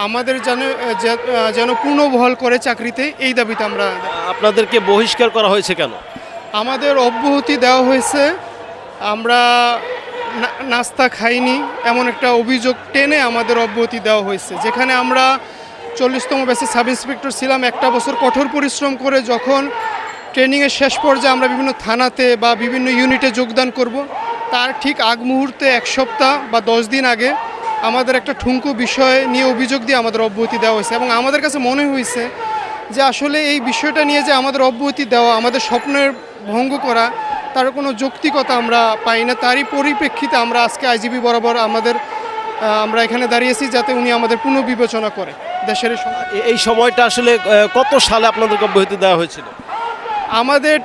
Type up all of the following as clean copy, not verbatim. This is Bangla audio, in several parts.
আমাদের যেন পুনর্বহাল করে চাকরিতে, এই দাবিতে আমরা। আপনাদেরকে বহিষ্কার করা হয়েছে কেন? আমাদের অব্যাহতি দেওয়া হয়েছে, আমরা নাস্তা খাইনি এমন একটা অভিযোগ টেনে আমাদের অব্যাহতি দেওয়া হয়েছে। যেখানে আমরা 40তম ব্যাচে সাব ইন্সপেক্টর ছিলাম, একটা বছর কঠোর পরিশ্রম করে যখন ট্রেনিংয়ের শেষ পর্যায়ে আমরা বিভিন্ন থানাতে বা বিভিন্ন ইউনিটে যোগদান করব, তার ঠিক আগ মুহূর্তে 1 সপ্তাহ বা 10 দিন আগে আমাদের একটা ঠুনকো বিষয় নিয়ে অভিযোগ দিয়ে আমাদের অব্যাহতি দেওয়া হয়েছে। এবং আমাদের কাছে মনে হয়েছে যে আসলে এই বিষয়টা নিয়ে যে আমাদের অব্যাহতি দেওয়া, আমাদের স্বপ্নের ভঙ্গ করা, তার কোনো যৌক্তিকতা আমরা পাই না। তারই পরিপ্রেক্ষিতে আমরা আজকে আইজিপি বরাবর আমরা এখানে দাঁড়িয়েছি, যাতে উনি আমাদের পুনর্বিবেচনা করে দেশের। এই সময়টা আসলে কত সালে আপনাদেরকে অব্যাহতি দেওয়া হয়েছিল? আমাদের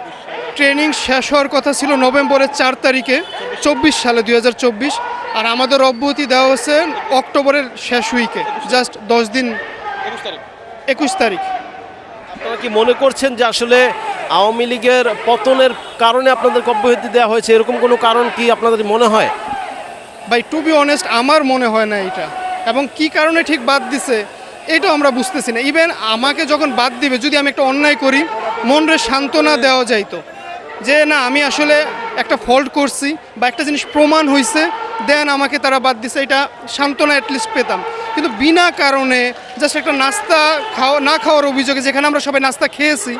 ট্রেনিং শেষ হওয়ার কথা ছিল নভেম্বরের 4 তারিখে 24 সালে, 2024। আর আমাদের অব্যাহতি দেওয়া হচ্ছে অক্টোবরের শেষ উইকে, জাস্ট 10 দিন, 21 তারিখ। আপনারা কি মনে করছেন যে আসলে আওয়ামী লীগের পতনের কারণে আপনাদেরকে অব্যাহতি দেওয়া হয়েছে, এরকম কোনো কারণ কি আপনাদের মনে হয়? ভাই, টু বি অনেস্ট, আমার মনে হয় না এটা। এবং কি কারণে ঠিক বাদ দিছে এটাও আমরা বুঝতেছি না। ইভেন আমাকে যখন বাদ দিবে, যদি আমি একটা অন্যায় করি, মনরে সান্ত্বনা দেওয়া যাইতো যে না, আমি আসলে একটা ফল্ট করছি বা একটা জিনিস প্রমাণ হয়েছে, দেন আমাকে তারা বাদ দিছে, এটা সান্ত্বনা অ্যাটলিস্ট পেতাম। কিন্তু বিনা কারণে জাস্ট একটা নাস্তা না খাওয়ার অভিযোগে, যেখানে আমরা সবাই নাস্তা খেয়েছি,